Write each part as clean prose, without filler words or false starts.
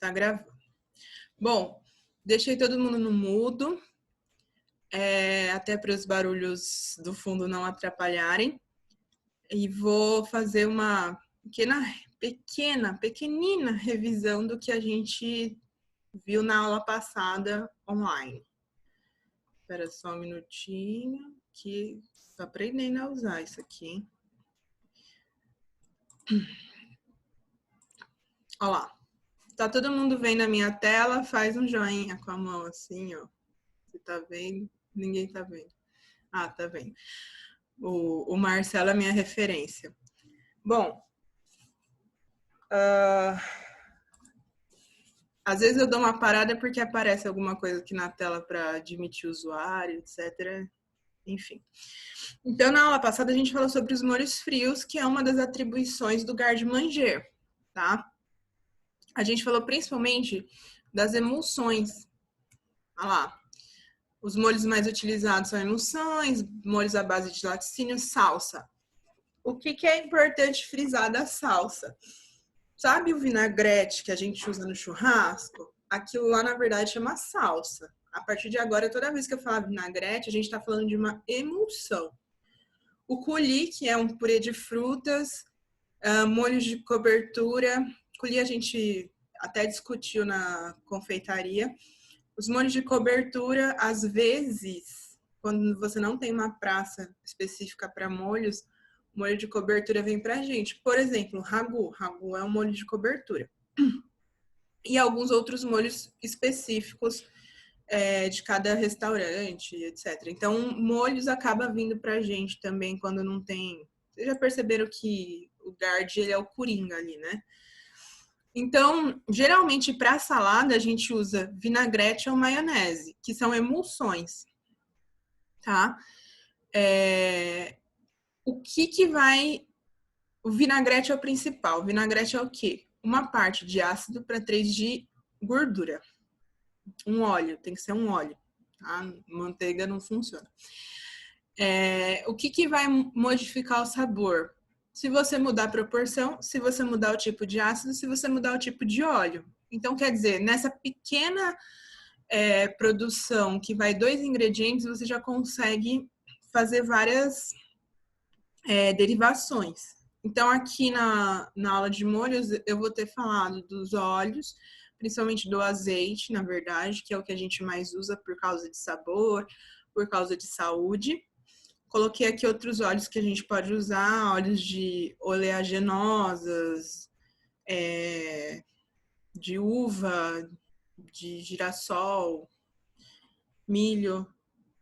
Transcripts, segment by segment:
Tá gravando. Bom, deixei todo mundo no mudo, até para os barulhos do fundo não atrapalharem. E vou fazer uma pequenina revisão do que a gente viu na aula passada online. Espera só um minutinho, que tô aprendendo a usar isso aqui, hein? Olha lá. Tá todo mundo vendo a minha tela? Faz um joinha com a mão assim, ó. Você tá vendo? Ninguém tá vendo. Ah, tá vendo. O Marcelo é minha referência. Bom, às vezes eu dou uma parada porque aparece alguma coisa aqui na tela para admitir o usuário, etc. Enfim. Então, na aula passada, a gente falou sobre os molhos frios, que é uma das atribuições do garde-manger, tá? A gente falou principalmente das emulsões. Olha lá. Os molhos mais utilizados são emulsões, molhos à base de laticínio, salsa. O que é importante frisar da salsa? Sabe o vinagrete que a gente usa no churrasco? Aquilo lá, na verdade, chama salsa. A partir de agora, toda vez que eu falar vinagrete, a gente está falando de uma emulsão. O coulis, que é um purê de frutas, molhos de cobertura. Coulis a gente até discutiu na confeitaria. Os molhos de cobertura, às vezes, quando você não tem uma praça específica para molhos, o molho de cobertura vem pra gente. Por exemplo, ragu. Ragu é um molho de cobertura. E alguns outros molhos específicos de cada restaurante, etc. Então, molhos acaba vindo pra gente também quando não tem... Vocês já perceberam que o guard, ele é o coringa ali, né? Então, geralmente, para salada, a gente usa vinagrete ou maionese, que são emulsões, tá? O que vai... O vinagrete é o principal. O vinagrete é o quê? Uma parte de ácido para 3 de gordura. Um óleo, tem que ser um óleo. Tá? Manteiga não funciona. O que vai modificar o sabor? Se você mudar a proporção, se você mudar o tipo de ácido, se você mudar o tipo de óleo. Então, quer dizer, nessa pequena produção que vai 2 ingredientes, você já consegue fazer várias derivações. Então, aqui na aula de molhos, eu vou ter falado dos óleos, principalmente do azeite, na verdade, que é o que a gente mais usa por causa de sabor, por causa de saúde. Coloquei aqui outros óleos que a gente pode usar, óleos de oleaginosas, de uva, de girassol, milho,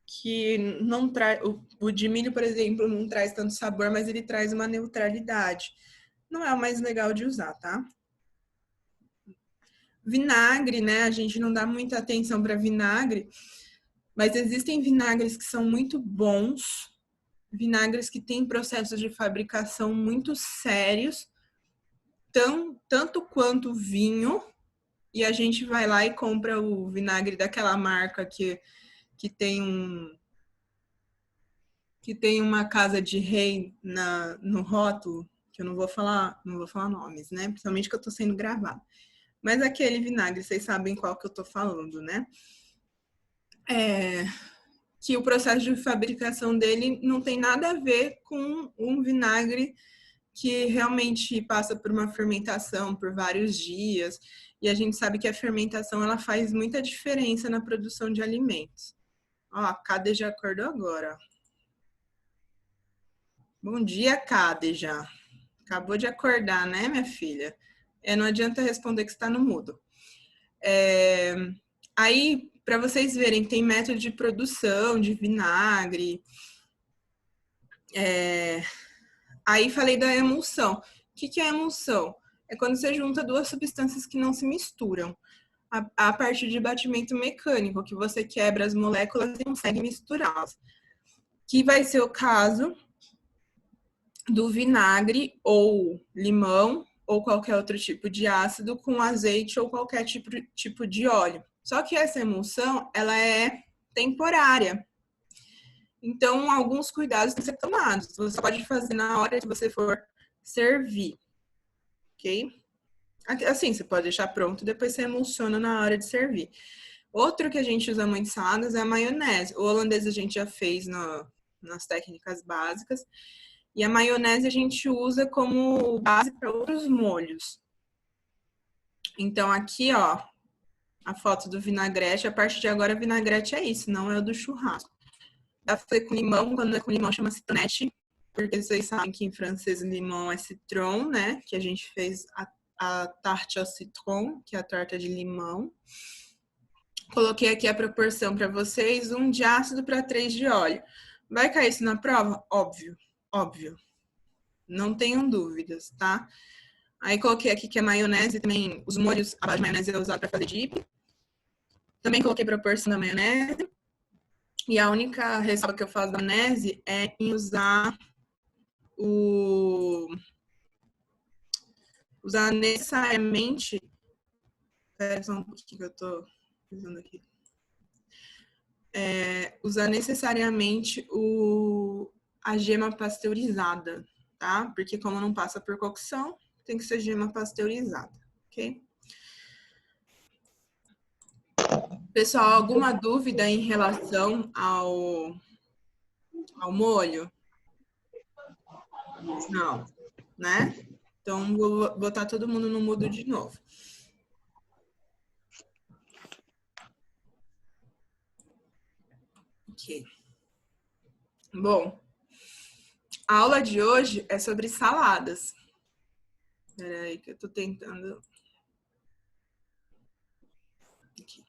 que não traz... O de milho, por exemplo, não traz tanto sabor, mas ele traz uma neutralidade. Não é o mais legal de usar, tá? Vinagre, né? A gente não dá muita atenção para vinagre, mas existem vinagres que são muito bons, vinagres que têm processos de fabricação muito sérios, tanto quanto vinho, e a gente vai lá e compra o vinagre daquela marca que tem uma casa de rei no rótulo, que eu não vou falar nomes, né? Principalmente que eu tô sendo gravado. Mas aquele vinagre, vocês sabem qual que eu tô falando, né? Que o processo de fabricação dele não tem nada a ver com um vinagre que realmente passa por uma fermentação por vários dias. E a gente sabe que a fermentação ela faz muita diferença na produção de alimentos. Ó, a Cade já acordou agora. Bom dia, Cade, já. Acabou de acordar, né, minha filha? Não adianta responder que está no mudo. Aí, para vocês verem, tem método de produção de vinagre. Aí falei da emulsão. O que é emulsão? É quando você junta 2 substâncias que não se misturam. A partir de batimento mecânico, que você quebra as moléculas e consegue misturá-las. Que vai ser o caso do vinagre ou limão ou qualquer outro tipo de ácido com azeite ou qualquer tipo de óleo. Só que essa emulsão, ela é temporária. Então, alguns cuidados têm que ser tomados. Você pode fazer na hora que você for servir, ok? Assim, você pode deixar pronto, depois você emulsiona na hora de servir. Outro que a gente usa muito em saladas é a maionese. O holandês a gente já fez nas técnicas básicas. E a maionese a gente usa como base para outros molhos. Então, aqui, ó, a foto do vinagrete. A partir de agora, vinagrete é isso, não é o do churrasco. Dá pra fazer com limão, quando é com limão chama citronette, porque vocês sabem que em francês limão é citron, né? Que a gente fez a tarte au citron, que é a torta de limão. Coloquei aqui a proporção para vocês, 1 de ácido para 3 de óleo. Vai cair isso na prova? Óbvio, óbvio. Não tenham dúvidas, tá? Aí coloquei aqui que a maionese também, os molhos, a base de maionese é usada para fazer dip. Também coloquei proporção da maionese. E a única ressalva que eu faço da maionese é em usar usar necessariamente. Espera só um pouquinho que eu tô usando aqui. Usar necessariamente a gema pasteurizada, tá? Porque como não passa por cocção, tem que ser gema pasteurizada, ok? Pessoal, alguma dúvida em relação ao molho? Não, né? Então, vou botar todo mundo no mudo de novo. Ok. Bom, a aula de hoje é sobre saladas. Espera aí que eu tô tentando... Aqui.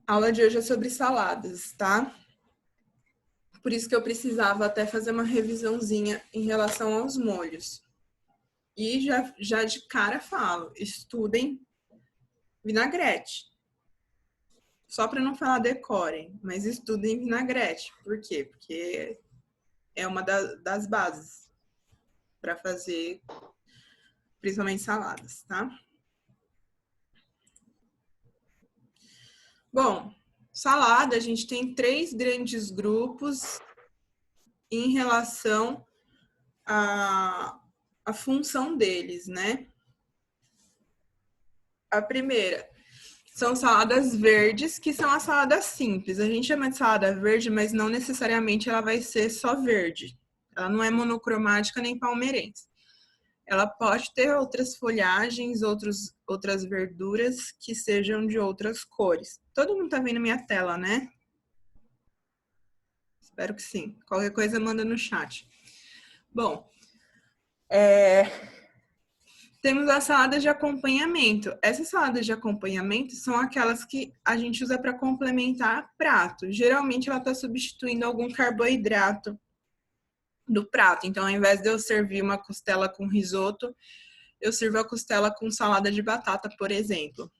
A aula de hoje é sobre saladas, tá? Por isso que eu precisava até fazer uma revisãozinha em relação aos molhos. E já de cara falo, estudem vinagrete. Só para não falar decorem, mas estudem vinagrete. Por quê? Porque é uma das bases para fazer, principalmente saladas, tá? Bom, salada, a gente tem 3 grandes grupos em relação à função deles, né? A primeira são saladas verdes, que são as saladas simples. A gente chama de salada verde, mas não necessariamente ela vai ser só verde. Ela não é monocromática nem palmeirense. Ela pode ter outras folhagens, outras verduras que sejam de outras cores. Todo mundo tá vendo minha tela, né? Espero que sim. Qualquer coisa manda no chat. Bom, temos as saladas de acompanhamento. Essas saladas de acompanhamento são aquelas que a gente usa para complementar prato. Geralmente ela está substituindo algum carboidrato do prato. Então, ao invés de eu servir uma costela com risoto, eu sirvo a costela com salada de batata, por exemplo.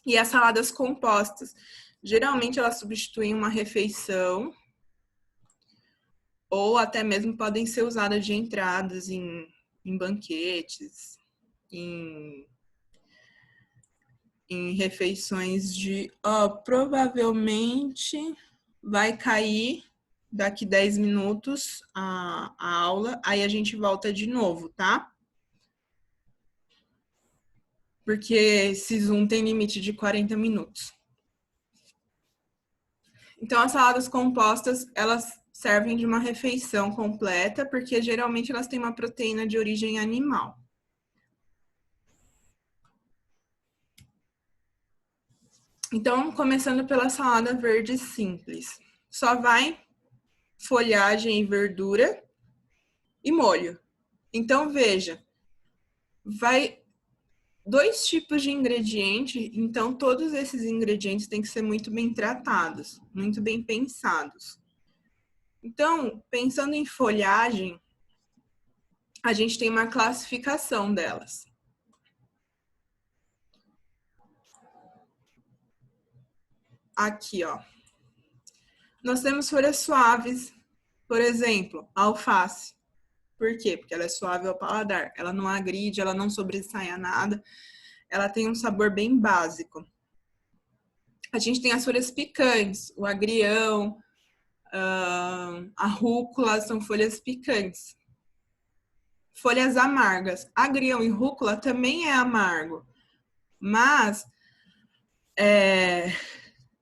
E as saladas compostas. Geralmente elas substituem uma refeição ou até mesmo podem ser usadas de entradas em banquetes, em refeições de... provavelmente vai cair daqui 10 minutos a aula, aí a gente volta de novo, tá? Porque esse Zoom tem limite de 40 minutos. Então, as saladas compostas, elas servem de uma refeição completa, porque geralmente elas têm uma proteína de origem animal. Então, começando pela salada verde simples. Só vai folhagem e verdura e molho. Então, veja, vai 2 tipos de ingrediente, então todos esses ingredientes têm que ser muito bem tratados, muito bem pensados. Então, pensando em folhagem, a gente tem uma classificação delas. Aqui, ó. Nós temos folhas suaves, por exemplo, alface. Por quê? Porque ela é suave ao paladar. Ela não agride, ela não sobressai a nada. Ela tem um sabor bem básico. A gente tem as folhas picantes, o agrião, a rúcula, são folhas picantes. folhas amargas. Agrião e rúcula também é amargo, mas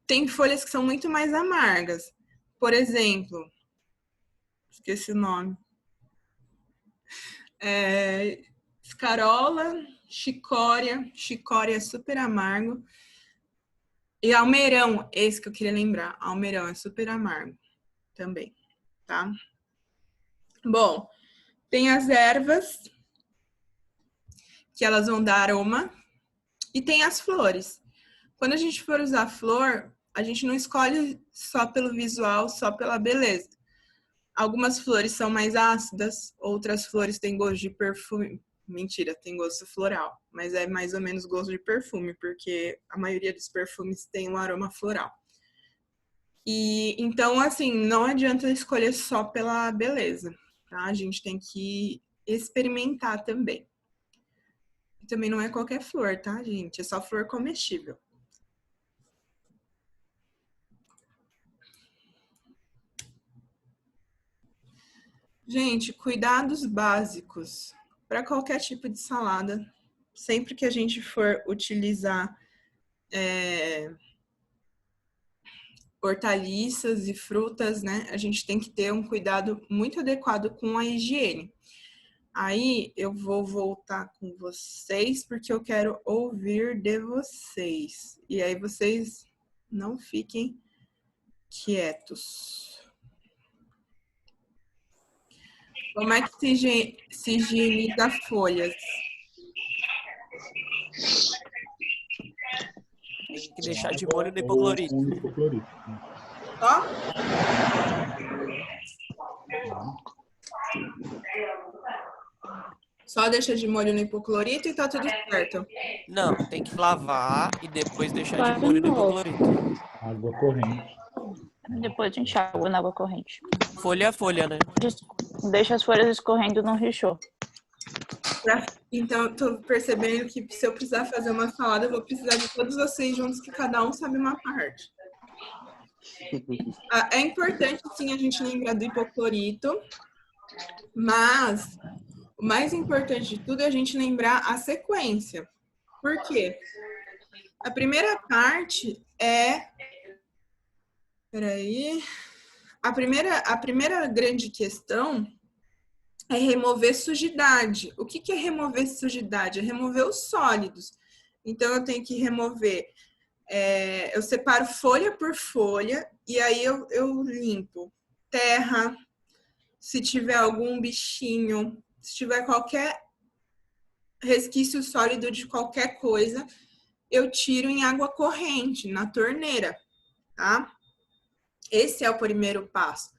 tem folhas que são muito mais amargas. Por exemplo, esqueci o nome. Escarola, chicória. Chicória é super amargo. E almeirão, esse que eu queria lembrar. Almeirão é super amargo também, tá? Bom, tem as ervas, que elas vão dar aroma, e tem as flores. Quando a gente for usar flor, a gente não escolhe só pelo visual, só pela beleza. Algumas flores são mais ácidas, outras flores têm gosto de perfume. Mentira, tem gosto floral, mas é mais ou menos gosto de perfume, porque a maioria dos perfumes tem um aroma floral. E então, assim, não adianta escolher só pela beleza, tá? A gente tem que experimentar também. E também não é qualquer flor, tá, gente? É só flor comestível. Gente, cuidados básicos para qualquer tipo de salada. Sempre que a gente for utilizar hortaliças e frutas, né? A gente tem que ter um cuidado muito adequado com a higiene. Aí eu vou voltar com vocês porque eu quero ouvir de vocês. E aí vocês não fiquem quietos. Como é que se higieniza folhas? Tem que deixar de molho no hipoclorito. Ó. Só deixa de molho no hipoclorito e tá tudo certo. Não, tem que lavar e depois deixar de molho no hipoclorito. Água corrente. Depois a gente água na água corrente. Folha a folha, né? Deixa as folhas escorrendo no richô. Então, eu tô percebendo que se eu precisar fazer uma salada, eu vou precisar de todos vocês juntos, que cada um sabe uma parte. É importante, sim, a gente lembrar do hipoclorito, mas o mais importante de tudo é a gente lembrar a sequência. Por quê? A primeira parte é... Peraí. A primeira grande questão é remover sujidade. O que é remover sujidade? É remover os sólidos. Então, eu tenho que remover... eu separo folha por folha e aí eu limpo terra, se tiver algum bichinho, se tiver qualquer resquício sólido de qualquer coisa, eu tiro em água corrente, na torneira, tá? Esse é o primeiro passo.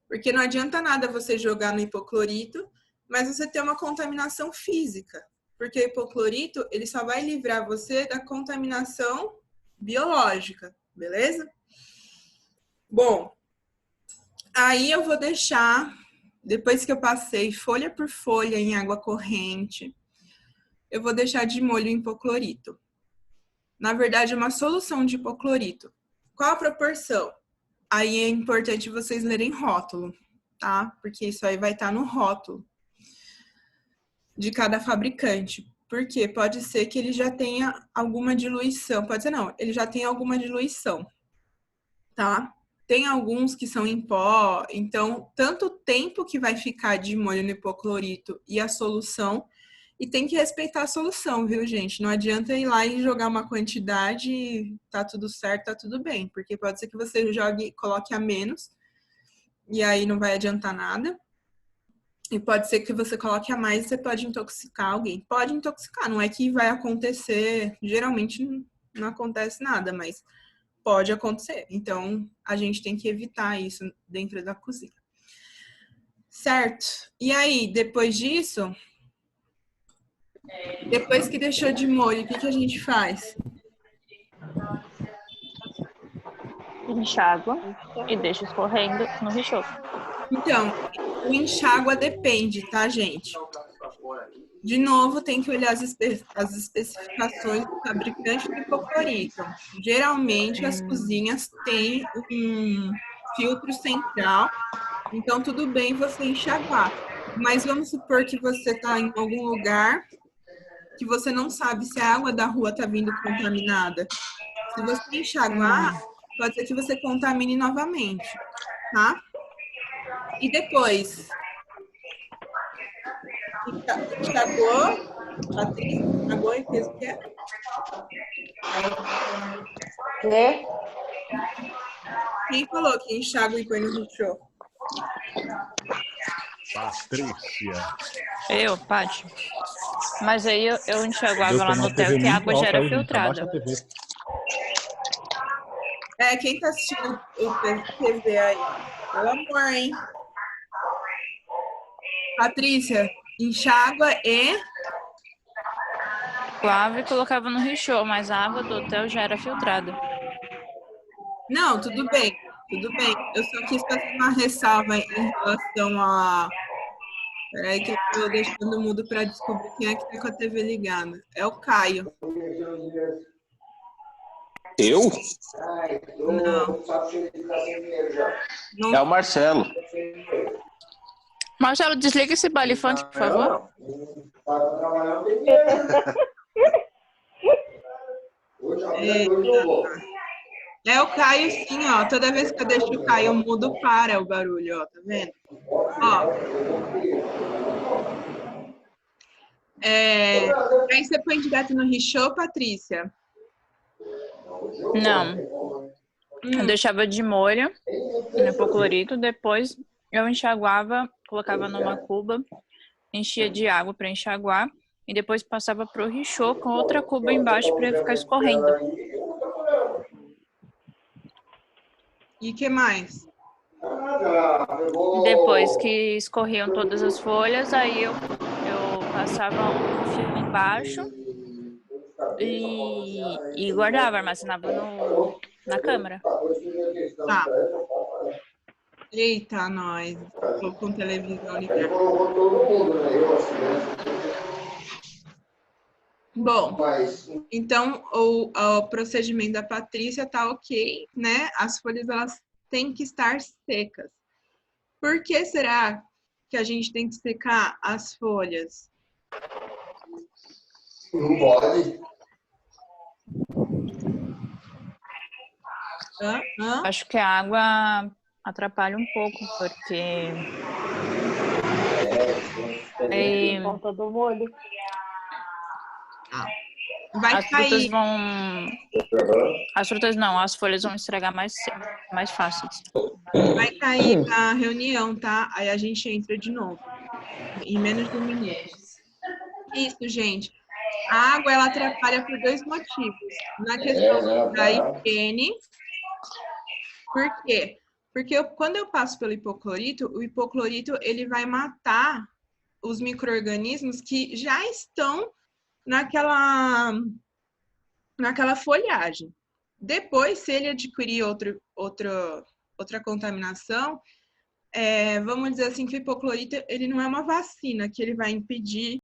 Porque não adianta nada você jogar no hipoclorito, mas você ter uma contaminação física. Porque o hipoclorito, ele só vai livrar você da contaminação biológica, beleza? Bom, aí eu vou deixar, depois que eu passei folha por folha em água corrente, eu vou deixar de molho em hipoclorito. Na verdade, é uma solução de hipoclorito. Qual a proporção? Aí é importante vocês lerem rótulo, tá? Porque isso aí vai estar no rótulo de cada fabricante. Porque pode ser que ele já tenha alguma diluição. Pode ser não, ele já tem alguma diluição, tá? Tem alguns que são em pó. Então, tanto o tempo que vai ficar de molho no hipoclorito e a solução... E tem que respeitar a solução, viu, gente? Não adianta ir lá e jogar uma quantidade e tá tudo certo, tá tudo bem. Porque pode ser que você coloque a menos e aí não vai adiantar nada. E pode ser que você coloque a mais e você pode intoxicar alguém. Pode intoxicar, não é que vai acontecer. Geralmente não acontece nada, mas pode acontecer. Então, a gente tem que evitar isso dentro da cozinha. Certo? E aí, depois disso... Depois que deixou de molho, o que a gente faz? Enxágua e deixa escorrendo no richô. Então, o enxágua depende, tá, gente? De novo, tem que olhar as especificações do fabricante do hipoclorito. Geralmente, as cozinhas têm um filtro central, então tudo bem você enxaguar. Mas vamos supor que você está em algum lugar que você não sabe se a água da rua está vindo contaminada. Se você enxaguar, pode ser que você contamine novamente, tá? E depois, enxagou, Patrícia, enxagou e fez o quê? Né? Quem falou que enxágua e põe no lixo? Patrícia. Eu, Paty. Mas aí eu enxaguava Deu lá no uma hotel TV que a muito água já alta era aí, gente. Abaixa filtrada. a TV. Quem tá assistindo o TV aí? Pelo amor, hein? Patrícia, enxágua e... Lava e colocava no Richô, mas a água do hotel já era filtrada. Não, tudo bem, tudo bem. Eu só quis fazer uma ressalva em relação a... Peraí que eu tô deixando mudo para descobrir quem é que tá com a TV ligada. É o Caio. Eu? Não. Não. É o Marcelo. Marcelo, desliga esse baile funk, por favor. É o Caio, sim, ó. Toda vez que eu deixo o Caio mudo, para o barulho, ó. Tá vendo? Ó. Aí você põe direto no Richô, Patrícia? Não. Eu deixava de molho no hipoclorito, depois eu enxaguava, colocava numa cuba, enchia de água para enxaguar e depois passava pro Richô com outra cuba embaixo para ficar escorrendo. E o que mais? Depois que escorriam todas as folhas, aí eu passava um fio embaixo e guardava, armazenava na câmara. Tá. Eita, nós. Tô com televisão ligada. Bom, então o procedimento da Patrícia tá ok, né? As folhas, elas têm que estar secas. Por que será que a gente tem que secar as folhas? Não pode. Acho que a água atrapalha um pouco, porque Ponta do molho. Vai as frutas cair. vão... As frutas não, as folhas vão estragar mais fáceis. Vai cair a reunião, tá? Aí a gente entra de novo. Em menos de 1 minuto. Isso, gente. A água, ela atrapalha por 2 motivos. Na questão da higiene. Por quê? Porque quando eu passo pelo hipoclorito, o hipoclorito, ele vai matar os micro-organismos que já estão naquela folhagem. Depois, se ele adquirir outra contaminação, vamos dizer assim que o hipoclorito, ele não é uma vacina que ele vai impedir